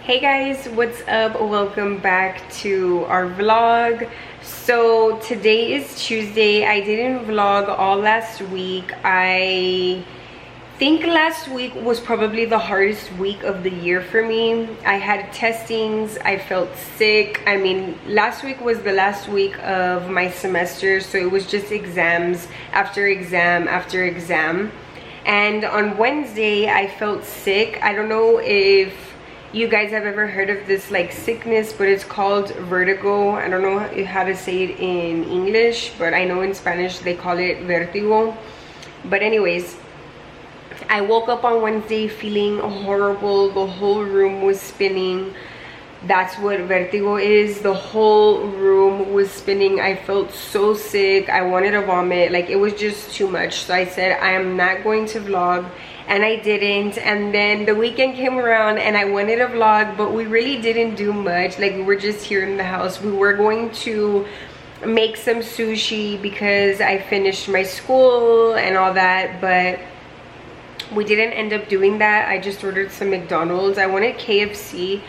Hey guys, what's up? Welcome back to our vlog. So today is Tuesday. I didn't vlog all last week. I think last week was probably the hardest week of the year for me. I had testings, I felt sick. I mean, last week was the last week of my semester, so it was just exams after exam after exam. And on Wednesday, I felt sick. I don't know if you guys have ever heard of this like sickness, but it's called vertigo. I don't know how to say it in English, but I know in Spanish they call it vertigo. But anyways, I woke up on Wednesday feeling horrible. The whole room was spinning. That's what vertigo is. The whole room was spinning. I felt so sick. I wanted to vomit. Like, it was just too much. So I said I am not going to vlog, and I didn't. And then the weekend came around and I wanted to vlog, but we really didn't do much. Like, we were just here in the house. We were going to make some sushi because I finished my school and all that, but we didn't end up doing that. I just ordered some McDonald's. I wanted KFC,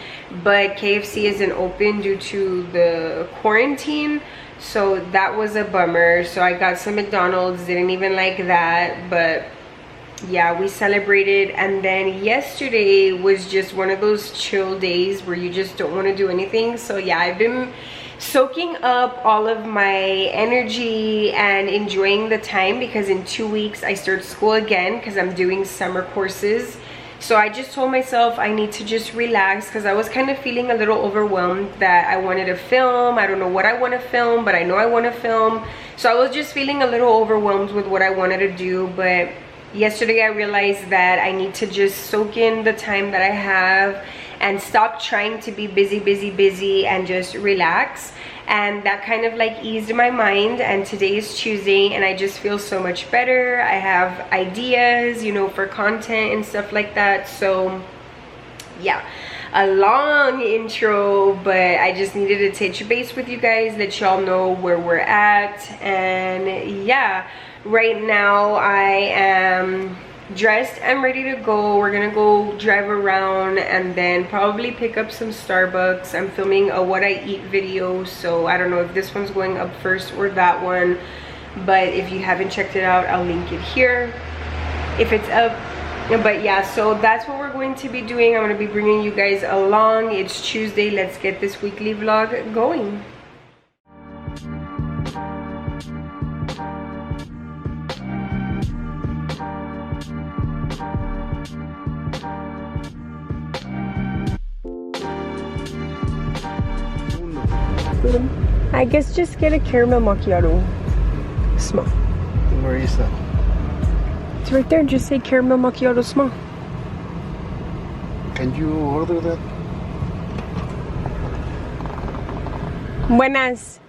but KFC isn't open due to the quarantine, so that was a bummer. So I got some McDonald's, didn't even like that, but yeah, we celebrated. And then yesterday was just one of those chill days where you just don't want to do anything. So yeah, I've been soaking up all of my energy and enjoying the time, because in 2 weeks I start school again because I'm doing summer courses. So I just told myself I need to just relax, because I was kind of feeling a little overwhelmed that I wanted to film. I don't know what I want to film, but I know I want to film. So I was just feeling a little overwhelmed with what I wanted to do. But yesterday I realized that I need to just soak in the time that I have and stop trying to be busy and just relax. And that kind of like eased my mind. And today is Tuesday and I just feel so much better. I have ideas, you know, for content and stuff like that. So yeah, a long intro, but I just needed to touch base with you guys, let y'all know where we're at. And yeah, right now I am dressed and ready to go. We're gonna go drive around and then probably pick up some Starbucks. I'm filming a what I eat video, so I don't know if this one's going up first or that one, but if you haven't checked it out, I'll link it here if it's up. But yeah, so that's what we're going to be doing. I'm gonna be bringing you guys along. It's Tuesday. Let's get this weekly vlog going. I guess just get a caramel macchiato. Small. Where is that? It's right there. Just say caramel macchiato small. Can you order that? Buenas.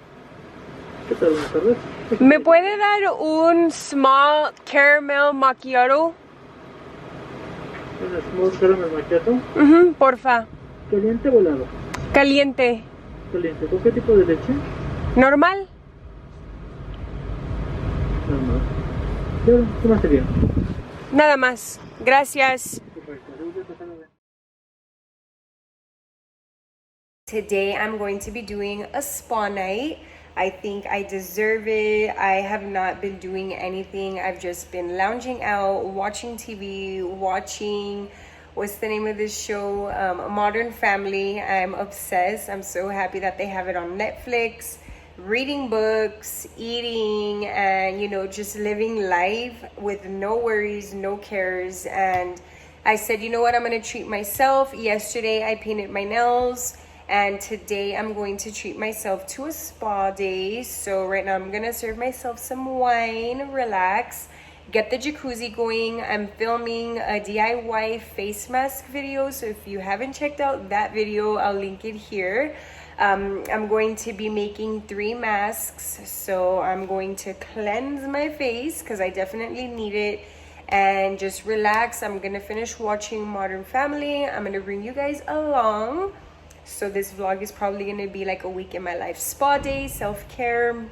¿Qué tal? Buenas tardes. ¿Me puede dar un small caramel macchiato? ¿Un small caramel macchiato? Porfa. ¿Caliente o helado? Caliente. Caliente. ¿Con qué tipo de leche? Normal. Normal. ¿Qué más sería? Nada más. Gracias. Today I'm going to be doing a spa night. I think I deserve it. I have not been doing anything. I've just been lounging out, watching TV, watching, what's the name of this show? Modern Family. I'm obsessed. I'm so happy that they have it on Netflix. Reading books, eating, and you know, just living life with no worries, no cares. And I said, you know what, I'm gonna treat myself. Yesterday I painted my nails, and today I'm going to treat myself to a spa day. So right now I'm gonna serve myself some wine, relax, get the jacuzzi going. I'm filming a DIY face mask video, so if you haven't checked out that video, I'll link it here. I'm going to be making 3 masks, so I'm going to cleanse my face because I definitely need it, and just relax. I'm gonna finish watching Modern Family. I'm gonna bring you guys along. So this vlog is probably gonna be like a week in my life spa day, self-care.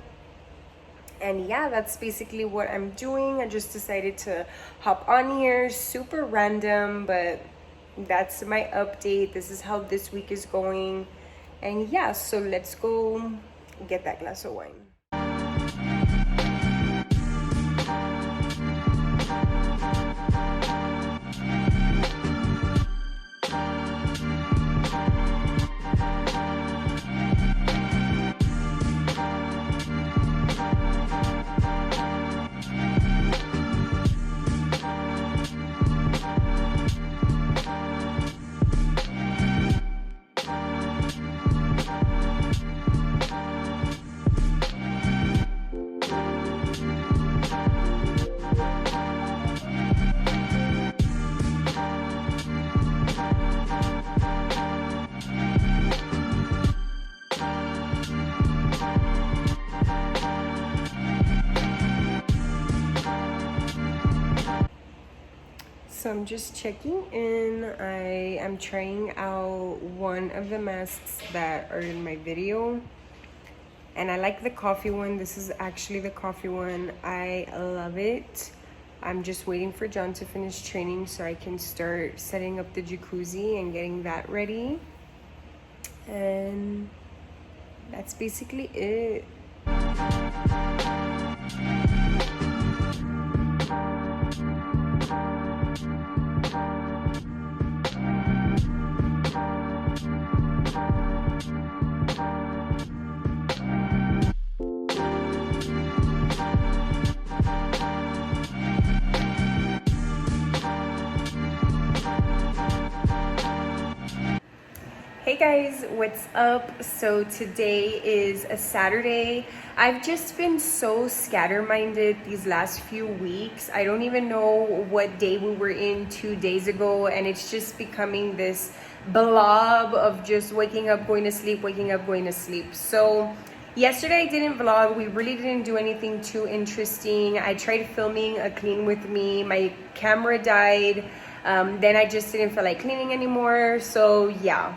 And yeah, that's basically what I'm doing. I just decided to hop on here, super random, but that's my update. This is how this week is going. And yeah, so let's go get that glass of wine. So I'm just checking in. I am trying out one of the masks that are in my video. And I like the coffee one. This is actually the coffee one. I love it. I'm just waiting for John to finish training so I can start setting up the jacuzzi and getting that ready. And that's basically it. Hey guys, what's up? So today is a Saturday. I've just been so scatter-minded these last few weeks. I don't even know what day we were in 2 days ago, and it's just becoming this blob of just waking up, going to sleep, waking up, going to sleep. So yesterday I didn't vlog. We really didn't do anything too interesting. I tried filming a clean with me. My camera died. Then I just didn't feel like cleaning anymore. So yeah.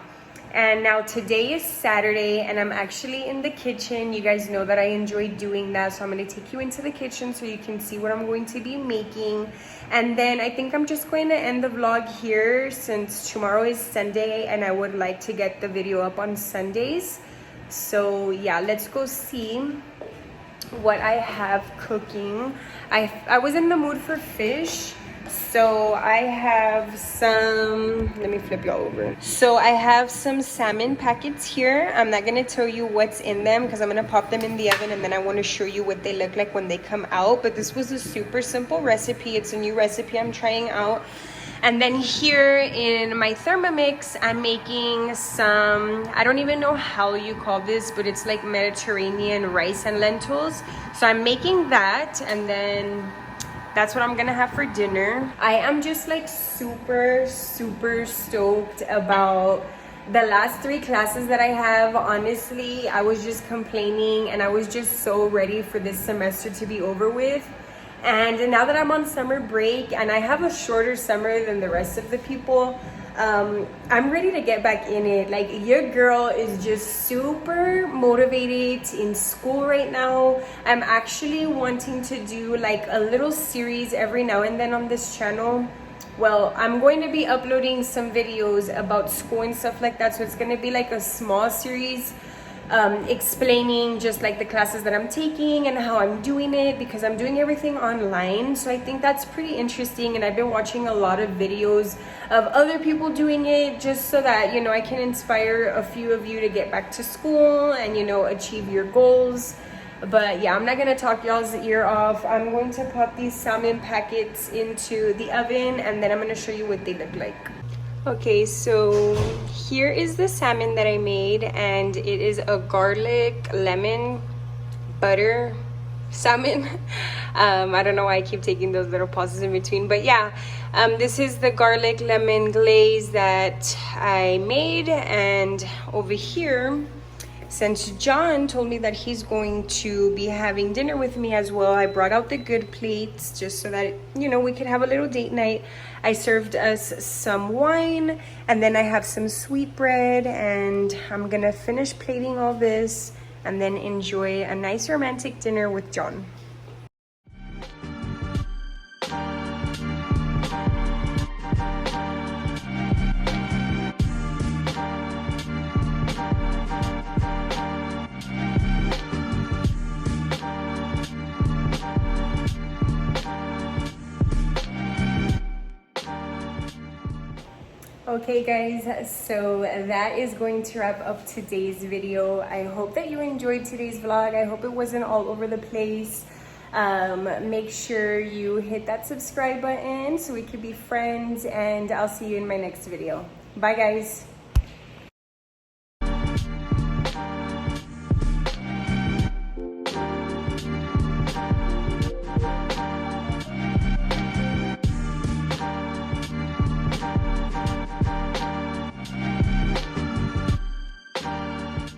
And now today is Saturday and I'm actually in the kitchen. You guys know that I enjoy doing that, so I'm going to take you into the kitchen so you can see what I'm going to be making. And then I think I'm just going to end the vlog here since tomorrow is Sunday and I would like to get the video up on Sundays. So yeah, let's go see what I have cooking. I was in the mood for fish. So I have some, let me flip y'all over. So I have some salmon packets here. I'm not gonna tell you what's in them because I'm gonna pop them in the oven and then I wanna show you what they look like when they come out. But this was a super simple recipe. It's a new recipe I'm trying out. And then here in my Thermomix, I'm making some, I don't even know how you call this, but it's like Mediterranean rice and lentils. So I'm making that and then that's what I'm gonna have for dinner. I am just like super stoked about the last 3 classes that I have. Honestly, I was just complaining and I was just so ready for this semester to be over with. And now that I'm on summer break and I have a shorter summer than the rest of the people, I'm ready to get back in it. Like, your girl is just super motivated in school right now. I'm actually wanting to do like a little series every now and then on this channel. Well, I'm going to be uploading some videos about school and stuff like that, so it's going to be like a small series explaining just like the classes that I'm taking and how I'm doing it, because I'm doing everything online. So I think that's pretty interesting, and I've been watching a lot of videos of other people doing it just so that, you know, I can inspire a few of you to get back to school and, you know, achieve your goals. But yeah, I'm not gonna talk y'all's ear off. I'm going to pop these salmon packets into the oven and then I'm gonna show you what they look like. Okay, so here is the salmon that I made, and it is a garlic lemon butter salmon. I don't know why I keep taking those little pauses in between, but yeah, this is the garlic lemon glaze that I made. And over here, since John told me that he's going to be having dinner with me as well, I brought out the good plates just so that, you know, we could have a little date night. I served us some wine, and then I have some sweet bread, and I'm gonna finish plating all this and then enjoy a nice romantic dinner with John. Okay guys, so that is going to wrap up today's video. I hope that you enjoyed today's vlog. I hope it wasn't all over the place. Make sure you hit that subscribe button so we could be friends, and I'll see you in my next video. Bye guys.